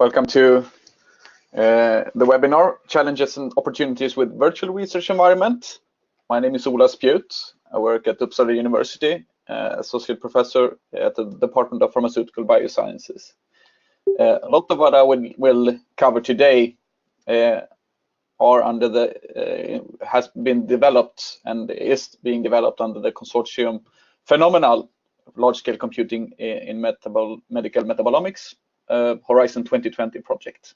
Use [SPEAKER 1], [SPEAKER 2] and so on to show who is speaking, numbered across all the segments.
[SPEAKER 1] Welcome to the webinar, Challenges and Opportunities with Virtual Research Environment. My name is Ola Spjut. I work at Uppsala University, Associate Professor at the Department of Pharmaceutical Biosciences. A lot of what I will cover today are under the, has been developed and is being developed under the consortium Phenomenal Large-Scale Computing in Medical Metabolomics, Horizon 2020 project.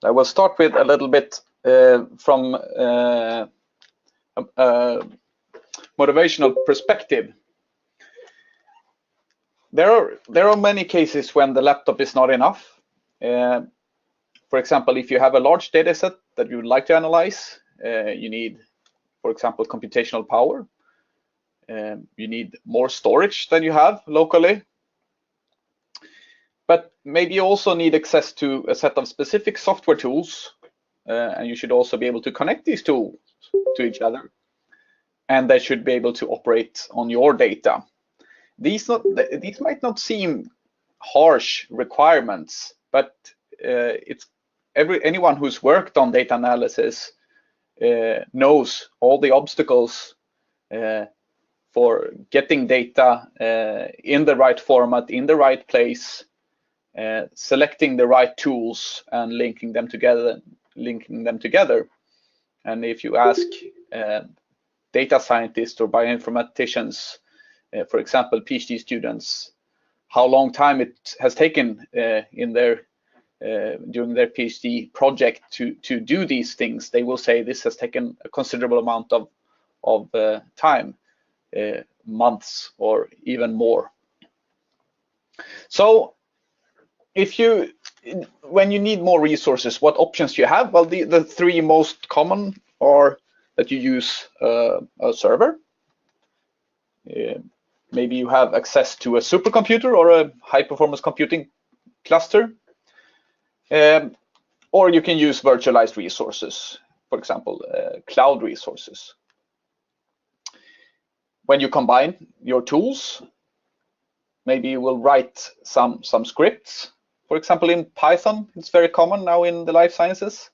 [SPEAKER 1] I will start with a little bit from motivational perspective. There are many cases when the laptop is not enough. For example, if you have a large data set that you would like to analyze, you need, for example, computational power. You need more storage than you have locally. But maybe you also need access to a set of specific software tools, and you should also be able to connect these tools to each other, and they should be able to operate on your data. These might not seem harsh requirements, but anyone who's worked on data analysis knows all the obstacles for getting data in the right format, in the right place, selecting the right tools and linking them together. And if you ask data scientists or bioinformaticians, for example, PhD students, how long time it has taken in their during their PhD project to do these things, they will say this has taken a considerable amount of time, months or even more. So when you need more resources, what options do you have? Well, the three most common are that you use a server. Maybe you have access to a supercomputer or a high-performance computing cluster. Or you can use virtualized resources, for example, cloud resources. When you combine your tools, maybe you will write some scripts. For example, in Python, it's very common now in the life sciences.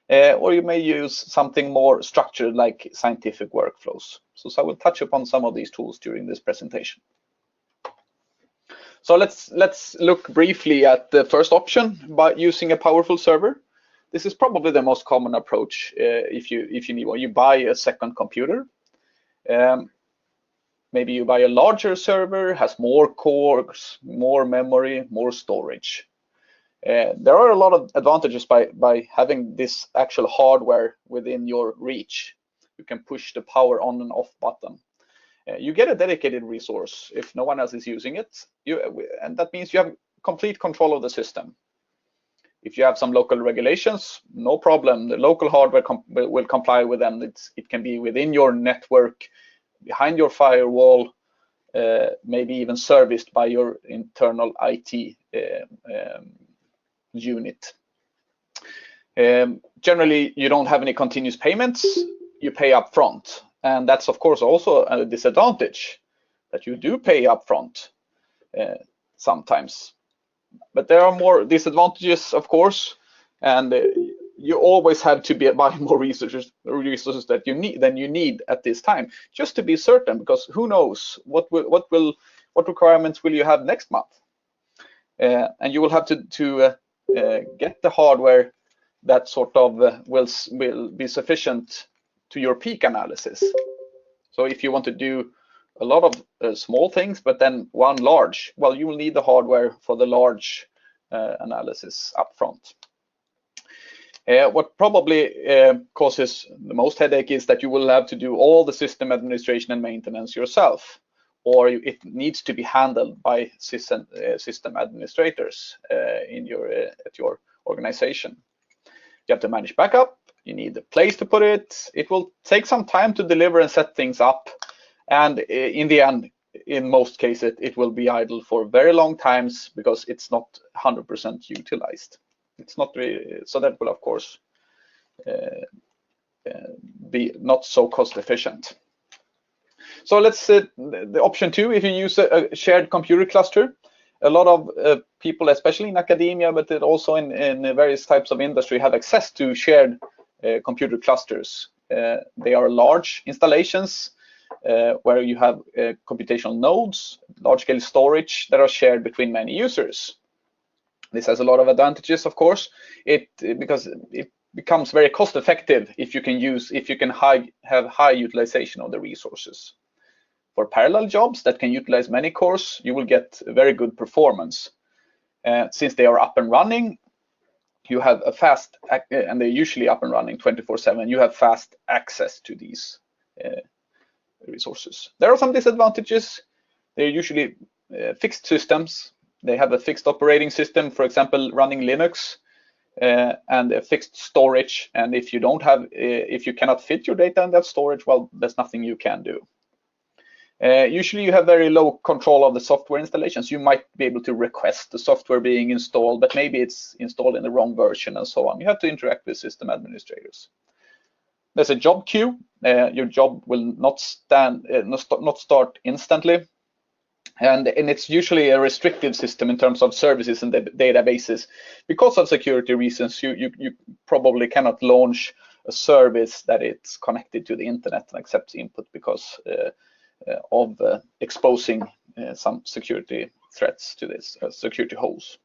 [SPEAKER 1] Or you may use something more structured like scientific workflows. So I will touch upon some of these tools during this presentation. So let's look briefly at the first option by using a powerful server. This is probably the most common approach if you need one. You buy a second computer. Maybe you buy a larger server, has more cores, more memory, more storage. There are a lot of advantages by having this actual hardware within your reach. You can push the power on and off button. You get a dedicated resource if no one else is using it, and that means you have complete control of the system. If you have some local regulations, no problem. The local hardware will comply with them. It can be within your network, behind your firewall, maybe even serviced by your internal IT unit. Generally, you don't have any continuous payments. You pay up front. And that's, of course, also a disadvantage that you do pay up front sometimes. But there are more disadvantages, of course, and you always have to buy more resources that than you need at this time, just to be certain, because who knows what requirements will you have next month, and you will have to get the hardware that sort of will be sufficient to your peak analysis. So if you want to do a lot of small things, but then one large, well, you will need the hardware for the large analysis up front. What probably causes the most headache is that you will have to do all the system administration and maintenance yourself, or it needs to be handled by system administrators at your organization. You have to manage backup. You need a place to put it. It will take some time to deliver and set things up, and in the end, in most cases, it will be idle for very long times because it's not 100% utilized. It's not really, so that will, of course, be not so cost efficient. So let's the option 2, if you use a shared computer cluster, a lot of people, especially in academia, but also in various types of industry, have access to shared computer clusters. They are large installations where you have computational nodes, large-scale storage that are shared between many users. This has a lot of advantages, of course, because it becomes very cost-effective if you can have high utilization of the resources. For parallel jobs that can utilize many cores, you will get very good performance. Since they are up and running, you have a fast, and they're usually up and running 24/7, you have fast access to these resources. There are some disadvantages. They're usually fixed systems. They have a fixed operating system, for example, running Linux, and a fixed storage. And if you cannot fit your data in that storage, well, there's nothing you can do. Usually you have very low control of the software installations. You might be able to request the software being installed, but maybe it's installed in the wrong version and so on. You have to interact with system administrators. There's a job queue. Your job will not start instantly. And it's usually a restrictive system in terms of services and the databases. Because of security reasons, you probably cannot launch a service that it's connected to the internet and accepts input because of exposing some security threats to this, security holes.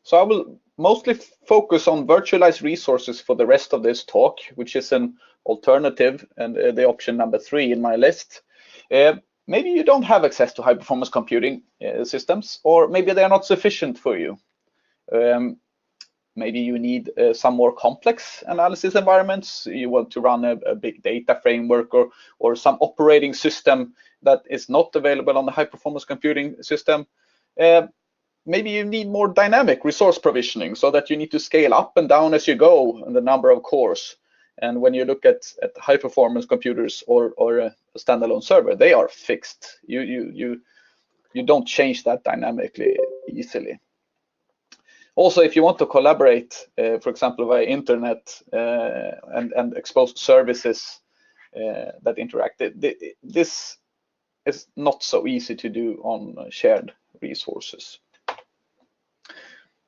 [SPEAKER 1] So I will mostly focus on virtualized resources for the rest of this talk, which is an alternative and the option number 3 in my list. Maybe you don't have access to high-performance computing systems, or maybe they're not sufficient for you. Maybe you need some more complex analysis environments. You want to run a big data framework or some operating system that is not available on the high-performance computing system. Maybe you need more dynamic resource provisioning so that you need to scale up and down as you go in the number of cores. And when you look at high-performance computers or a standalone server, they are fixed. You don't change that dynamically easily. Also, if you want to collaborate, for example, via internet and expose services that interact, this is not so easy to do on shared resources.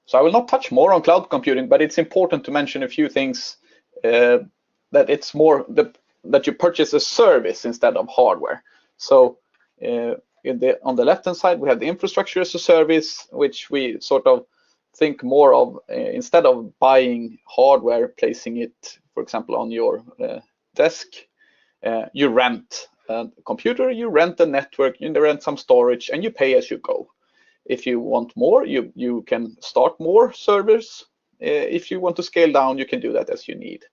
[SPEAKER 1] So I will not touch more on cloud computing, but it's important to mention a few things that it's more that you purchase a service instead of hardware. So on the left-hand side, we have the infrastructure as a service, which we sort of think more of instead of buying hardware, placing it, for example, on your desk. You rent a computer, you rent a network, you rent some storage, and you pay as you go. If you want more, you can start more servers. If you want to scale down, you can do that as you need.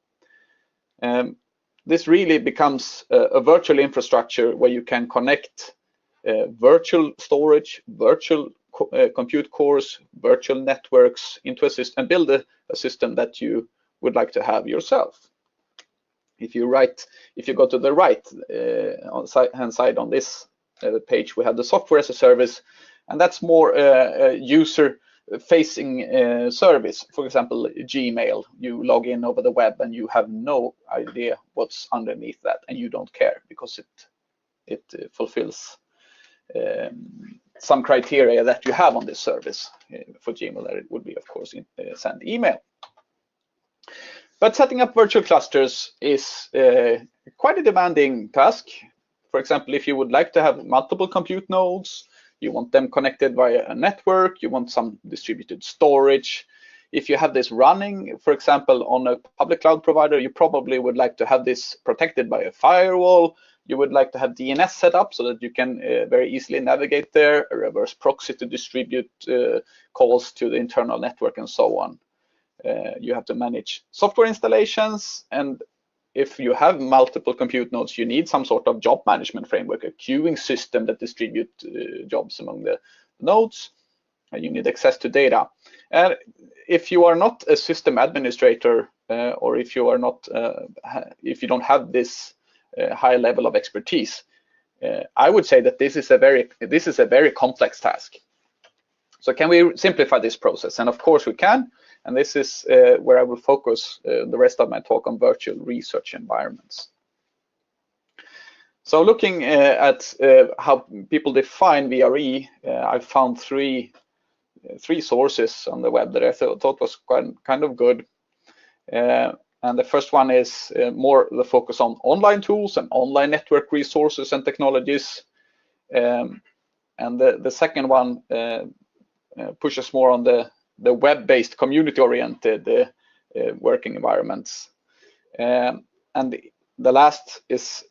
[SPEAKER 1] This really becomes a virtual infrastructure where you can connect virtual storage, virtual compute cores, virtual networks into a system and build a system that you would like to have yourself. If you go to the right hand side on this page, we have the software as a service, and that's more a user-facing service. For example, Gmail, you log in over the web and you have no idea what's underneath that, and you don't care because it fulfills some criteria that you have on this service. For Gmail, it would be, of course, send email. But setting up virtual clusters is quite a demanding task. For example, if you would like to have multiple compute nodes, you want them connected via a network, you want some distributed storage. If you have this running, for example, on a public cloud provider, you probably would like to have this protected by a firewall. You would like to have DNS set up so that you can very easily navigate there, a reverse proxy to distribute calls to the internal network and so on. You have to manage software installations, and if you have multiple compute nodes, you need some sort of job management framework, a queuing system that distributes jobs among the nodes, and you need access to data. And if you are not a system administrator, or if you are not, if you don't have this high level of expertise, I would say that this is a very complex task. So can we simplify this process? And of course we can. And this is where I will focus the rest of my talk on virtual research environments. So looking at how people define VRE, I found three sources on the web that I thought was kind of good. And the first one is more the focus on online tools and online network resources and technologies. And the second one pushes more on the web-based, community-oriented working environments. And the last is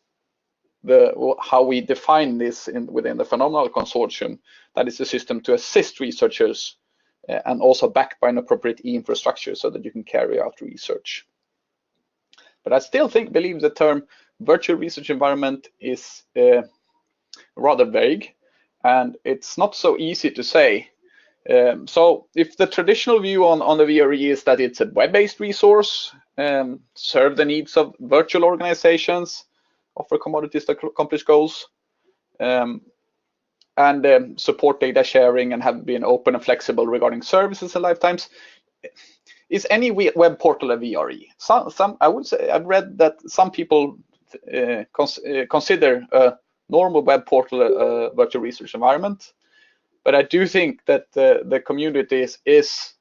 [SPEAKER 1] how we define this within the Phenomenal Consortium. That is a system to assist researchers and also backed by an appropriate infrastructure so that you can carry out research. But I still believe the term virtual research environment is rather vague, and it's not so easy to say. So if the traditional view on the VRE is that it's a web-based resource, serve the needs of virtual organizations, offer commodities that accomplish goals, and support data sharing and have been open and flexible regarding services and lifetimes, is any web portal a VRE? I would say I've read that some people consider a normal web portal a virtual research environment, but I do think that the community is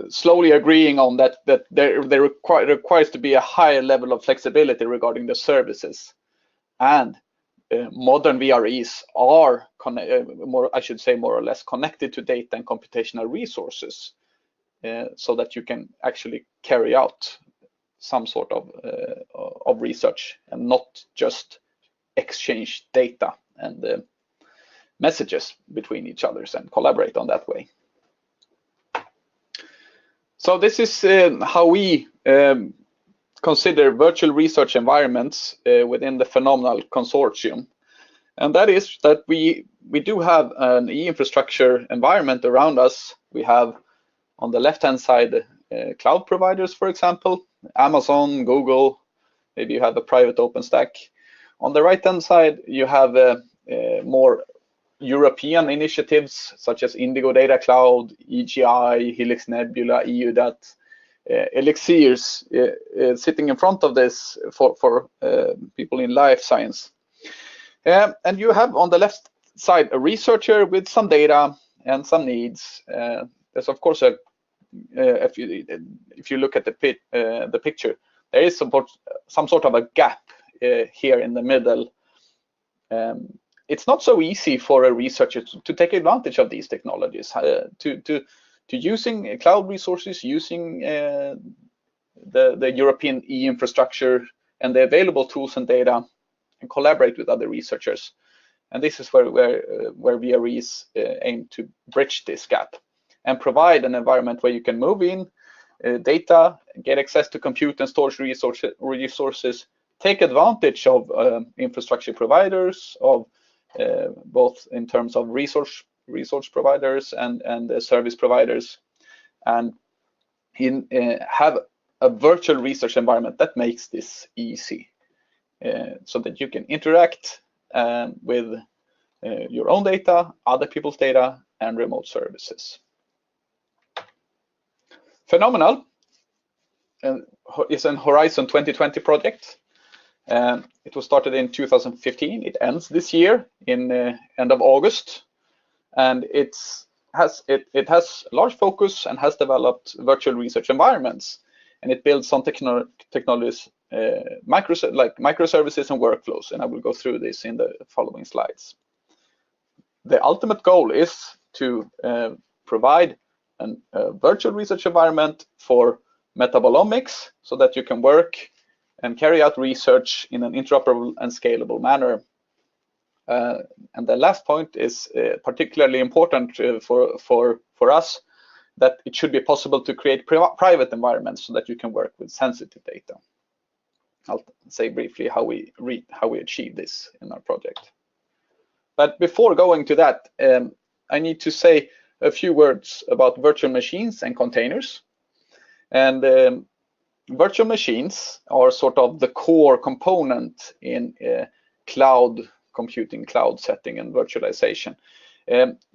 [SPEAKER 1] slowly agreeing on that there requires to be a higher level of flexibility regarding the services, and modern VREs are more or less connected to data and computational resources, so that you can actually carry out some sort of research and not just exchange data and messages between each others and collaborate on that way. So this is how we consider virtual research environments within the Phenomenal Consortium. And that is that we do have an e-infrastructure environment around us. We have on the left-hand side cloud providers, for example, Amazon, Google, maybe you have a private OpenStack. On the right-hand side, you have more European initiatives such as Indigo Data Cloud, EGI, Helix Nebula, EUDAT, Elixirs sitting in front of this for people in life science. And you have on the left side a researcher with some data and some needs. There's of course if you look at the picture, there is some sort of a gap here in the middle. It's not so easy for a researcher to take advantage of these technologies, to using cloud resources, using the European e-infrastructure and the available tools and data, and collaborate with other researchers. And this is where VREs aim to bridge this gap and provide an environment where you can move in data, get access to compute and storage resources, take advantage of infrastructure providers, of both in terms of resource providers and service providers, and have a virtual research environment that makes this easy, so that you can interact with your own data, other people's data, and remote services. Phenomenal is an Horizon 2020 project. It was started in 2015. It ends this year in end of August, and it has large focus and has developed virtual research environments, and it builds on technologies like microservices and workflows, and I will go through this in the following slides. The ultimate goal is to provide a virtual research environment for metabolomics, so that you can work and carry out research in an interoperable and scalable manner. And the last point is particularly important for us, that it should be possible to create private environments so that you can work with sensitive data. I'll say briefly how we achieve this in our project. But before going to that, I need to say a few words about virtual machines and containers. And virtual machines are sort of the core component in cloud computing, cloud setting, and virtualization.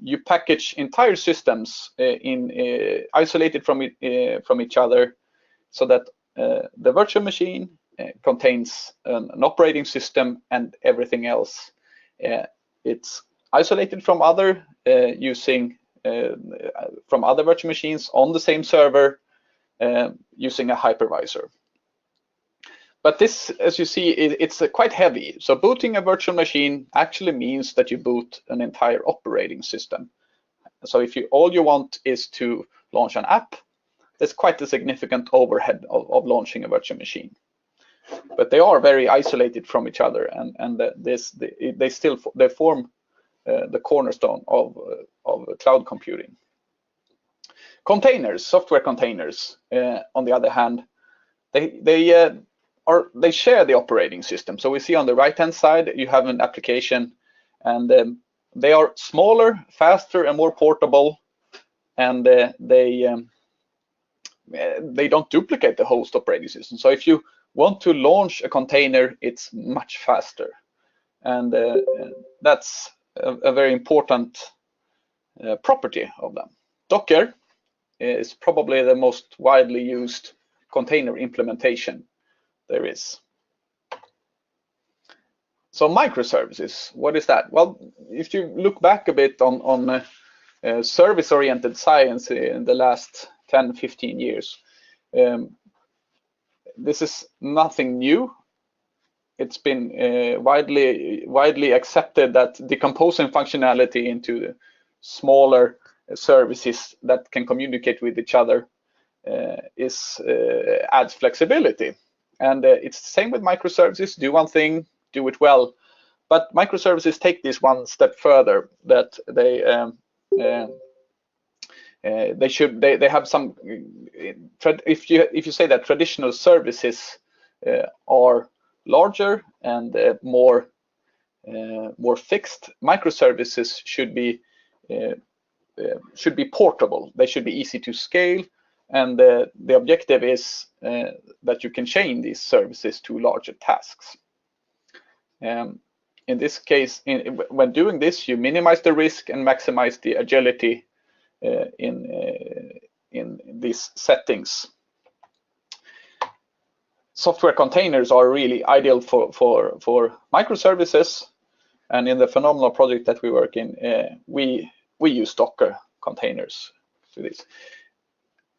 [SPEAKER 1] You package entire systems isolated from each other, so that the virtual machine contains an operating system and everything else. It's isolated from other from other virtual machines on the same server using a hypervisor. But this, as you see, it's quite heavy. So booting a virtual machine actually means that you boot an entire operating system. So if all you want is to launch an app, there's quite a significant overhead of launching a virtual machine. But they are very isolated from each other, and they form the cornerstone of cloud computing. Containers, software containers, on the other hand, they share the operating system. So we see on the right-hand side you have an application, and they are smaller, faster, and more portable, and they don't duplicate the host operating system. So if you want to launch a container, it's much faster, and that's a very important property of them. Docker is probably the most widely used container implementation there is. So microservices, what is that? Well, if you look back a bit on service-oriented science in the last 10-15 years, this is nothing new. It's been widely accepted that decomposing functionality into smaller services that can communicate with each other adds flexibility. And it's the same with microservices. Do one thing, do it well. But microservices take this one step further, that they have some. If you say that traditional services are larger and more fixed, microservices should be portable. They should be easy to scale, and the objective is that you can chain these services to larger tasks. In this case, when doing this, you minimize the risk and maximize the agility in these settings. Software containers are really ideal for microservices, and in the phenomenal project that we work in, we use Docker containers for this.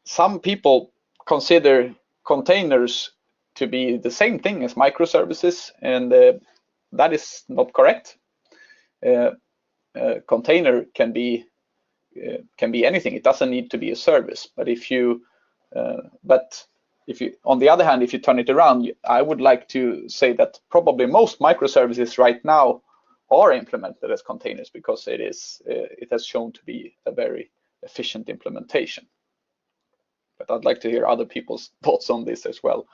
[SPEAKER 1] Some people consider containers to be the same thing as microservices, and that is not correct. A container can be anything. It doesn't need to be a service. But if you, on the other hand, if you turn it around, I would like to say that probably most microservices right now are implemented as containers, because it has shown to be a very efficient implementation. But I'd like to hear other people's thoughts on this as well.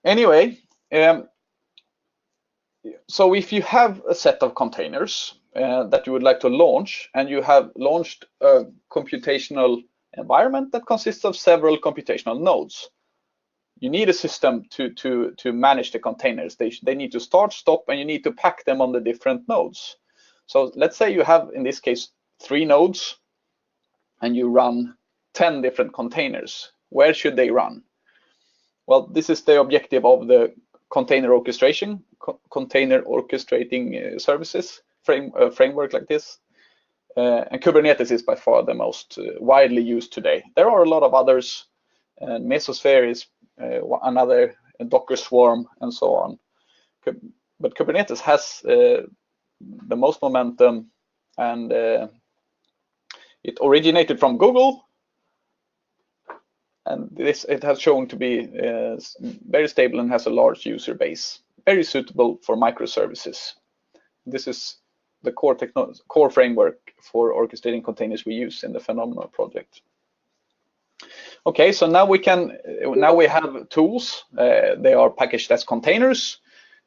[SPEAKER 1] Anyway, so if you have a set of containers that you would like to launch, and you have launched a computational environment that consists of several computational nodes, you need a system to manage the containers. They need to start, stop, and you need to pack them on the different nodes. So let's say you have, in this case, 3 nodes, and you run 10 different containers. Where should they run? Well, this is the objective of the container orchestration, container orchestrating services framework like this. And Kubernetes is by far the most widely used today. There are a lot of others, and Mesosphere is another, Docker Swarm, and so on. But Kubernetes has the most momentum, and it originated from Google, and it has shown to be very stable and has a large user base, very suitable for microservices. This is the core framework for orchestrating containers we use in the Phenomenal project. Okay, so now we have tools. They are packaged as containers,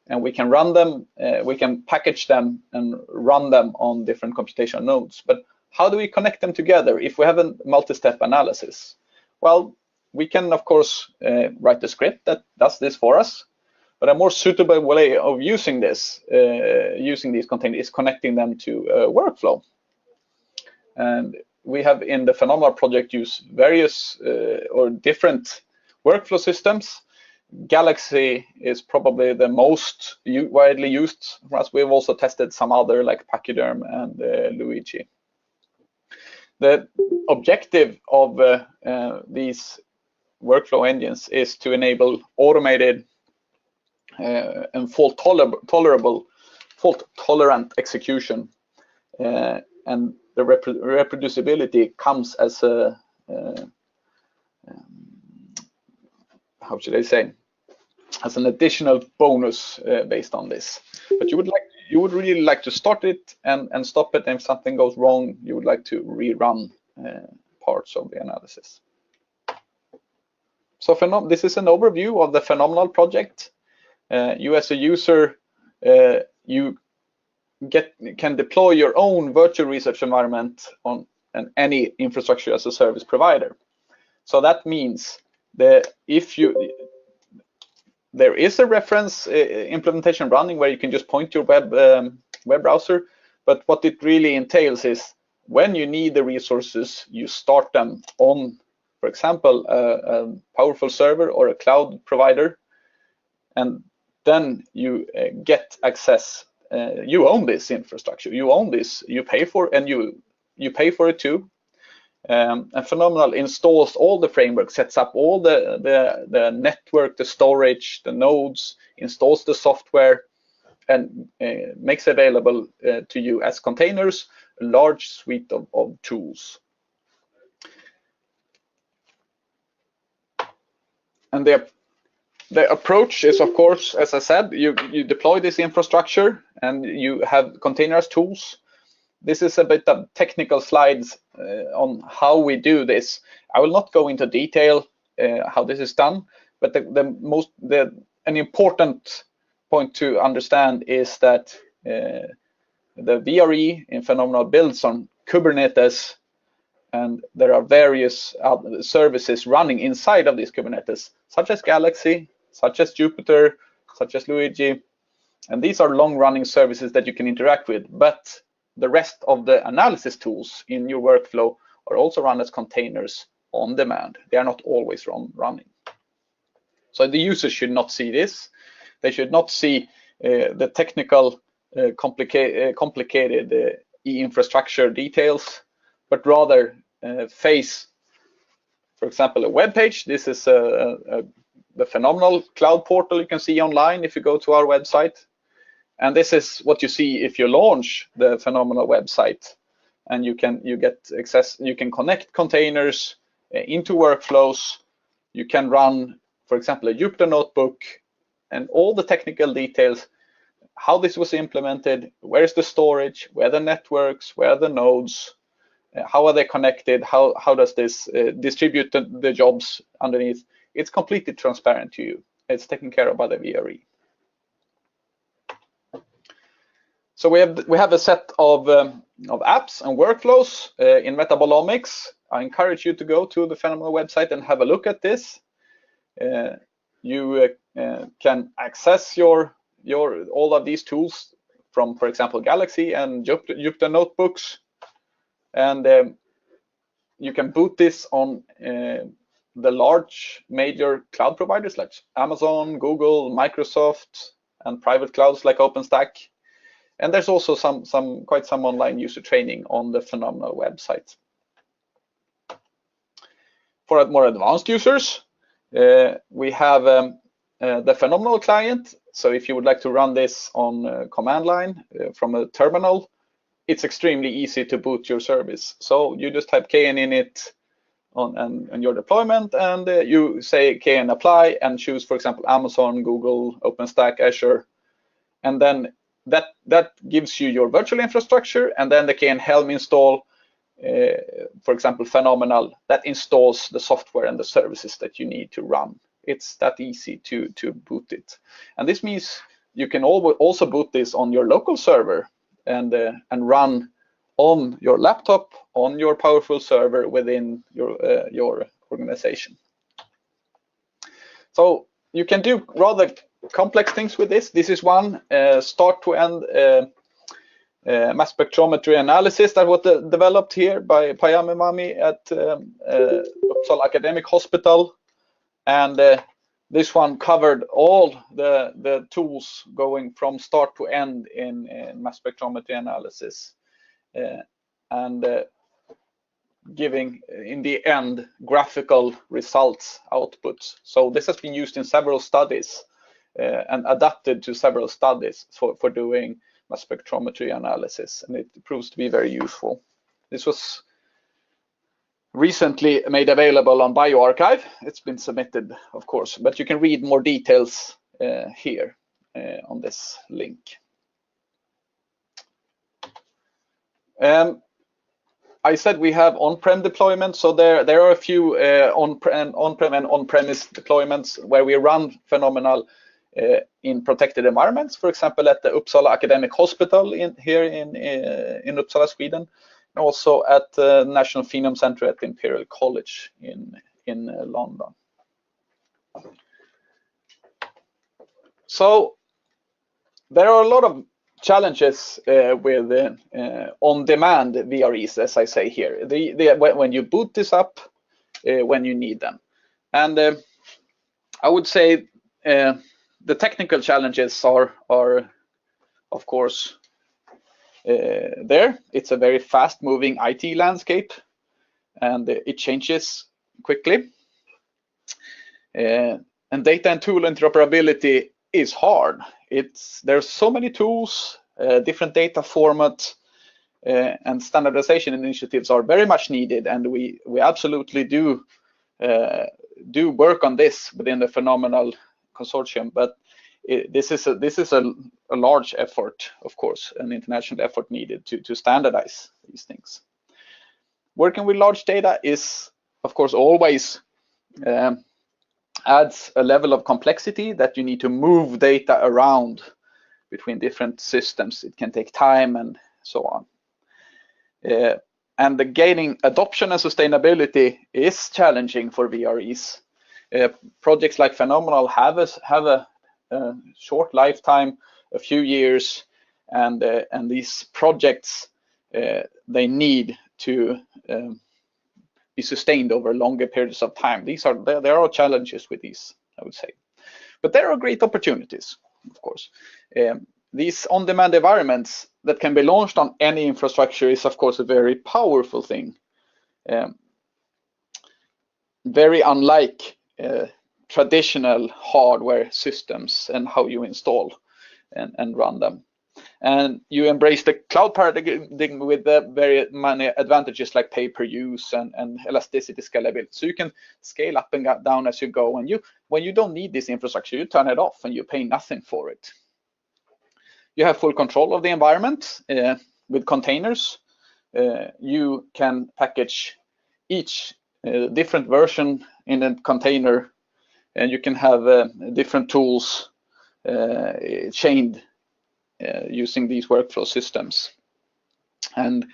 [SPEAKER 1] and we can run them. We can package them and run them on different computational nodes. But how do we connect them together if we have a multi-step analysis? Well, we can, of course, write a script that does this for us. But a more suitable way of using these containers is connecting them to a workflow. And we have in the Phenomenal project used various or different workflow systems, Galaxy is probably the most widely used for us. We've also tested some other like Pachyderm and Luigi. The objective of these workflow engines is to enable automated and fault-tolerant execution, and the reproducibility comes as a how should I say, as an additional bonus based on this. But you would really like to start it and stop it, and if something goes wrong, you would like to rerun parts of the analysis. So this is an overview of the Phenomenal project. You as a user, you can deploy your own virtual research environment on any infrastructure as a service provider. So that means that there is a reference implementation running where you can just point your web browser, but what it really entails is when you need the resources, you start them on, for example, a powerful server or a cloud provider, and then you get access. You own this infrastructure, you own this, you pay for, and you pay for it too. And Phenomenal installs all the framework, sets up all the network, the storage, the nodes, installs the software, and makes available to you as containers a large suite of tools. And the approach is, of course, as I said, you deploy this infrastructure and you have containers tools. This is a bit of technical slides on how we do this. I will not go into detail how this is done, but an important point to understand is that the VRE in Phenomenal builds on Kubernetes, and there are various services running inside of these Kubernetes, such as Galaxy, such as Jupyter, such as Luigi, and these are long-running services that you can interact with, but the rest of the analysis tools in your workflow are also run as containers on demand. They are not always running. So the users should not see this. They should not see the technical complicated e-infrastructure details, but rather face, for example, a web page. This is the Phenomenal cloud portal you can see online if you go to our website. And this is what you see if you launch the Phenomenal website, and you get access. You can connect containers into workflows. You can run, for example, a Jupyter notebook, and all the technical details, how this was implemented, where is the storage, where the networks, where are the nodes, how are they connected, how does this distribute the jobs underneath. It's completely transparent to you. It's taken care of by the VRE. So we have a set of apps and workflows in metabolomics. I encourage you to go to the Phenomenal website and have a look at this. You can access all of these tools from, for example, Galaxy and Jupyter notebooks, and you can boot this on the large major cloud providers like Amazon, Google, Microsoft, and private clouds like OpenStack. And there's also quite some online user training on the Phenomenal website. For more advanced users, we have the Phenomenal client. So if you would like to run this on command line from a terminal, it's extremely easy to boot your service. So you just type kn init on your deployment, and you say kn apply and choose, for example, Amazon, Google, OpenStack, Azure, and then that gives you your virtual infrastructure, and then the kn helm install, for example, Phenomenal, that installs the software and the services that you need to run. It's that easy to boot it. And this means you can also boot this on your local server and run on your laptop, on your powerful server within your organization. So you can do rather complex things with this. This is one start-to-end mass spectrometry analysis that was developed here by Payame Mami at Uppsala Academic Hospital. And this one covered all the tools going from start to end in mass spectrometry analysis, and giving, in the end, graphical results outputs. So this has been used in several studies and adapted to several studies for doing mass spectrometry analysis, and it proves to be very useful. This was recently made available on bioRxiv. It's been submitted, of course, but you can read more details here on this link. I said we have on-prem deployments, so there are a few on-prem and on-premise deployments where we run Phenomenal in protected environments, for example, at the Uppsala Academic Hospital here in Uppsala, Sweden, and also at the National Phenome Center at Imperial College in London. So there are a lot of challenges with on-demand VREs, as I say here. When you boot this up, when you need them. And I would say the technical challenges are of course, there. It's a very fast-moving IT landscape, and it changes quickly. And data and tool interoperability is hard. There's so many tools, different data formats, and standardization initiatives are very much needed, and we absolutely do work on this within the Phenomenal consortium. But this is a large effort, of course, an international effort needed to standardize these things. Working with large data is, of course, always adds a level of complexity that you need to move data around between different systems. It can take time and so on. And the gaining adoption and sustainability is challenging for VREs. Projects like Phenomenal have a short lifetime, a few years, and these projects they need to be sustained over longer periods of time. There are challenges with these, I would say, but there are great opportunities, of course. These on-demand environments that can be launched on any infrastructure is, of course, a very powerful thing. Very unlike traditional hardware systems and how you install and run them. And you embrace the cloud paradigm with the very many advantages like pay-per-use and elasticity, scalability. So you can scale up and down as you go. And when you don't need this infrastructure, you turn it off and you pay nothing for it. You have full control of the environment with containers. You can package each different version in a container, and you can have different tools chained using these workflow systems, and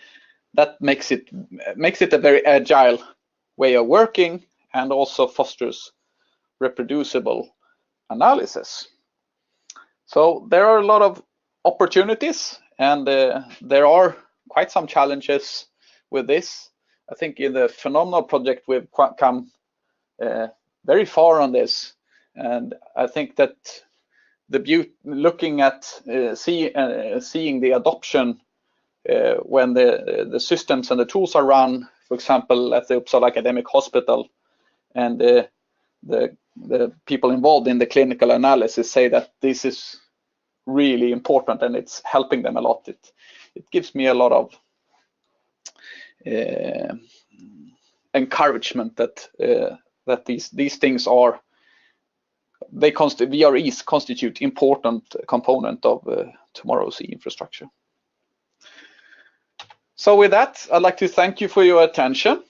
[SPEAKER 1] that makes it a very agile way of working, and also fosters reproducible analysis. So there are a lot of opportunities, and there are quite some challenges with this. I think in the Phenomenal project we've come very far on this, and I think that looking at seeing the adoption when the systems and the tools are run, for example, at the Uppsala Academic Hospital, and the people involved in the clinical analysis say that this is really important and it's helping them a lot. It gives me a lot of encouragement that these things are. VREs constitute important component of tomorrow's infrastructure. So with that, I'd like to thank you for your attention.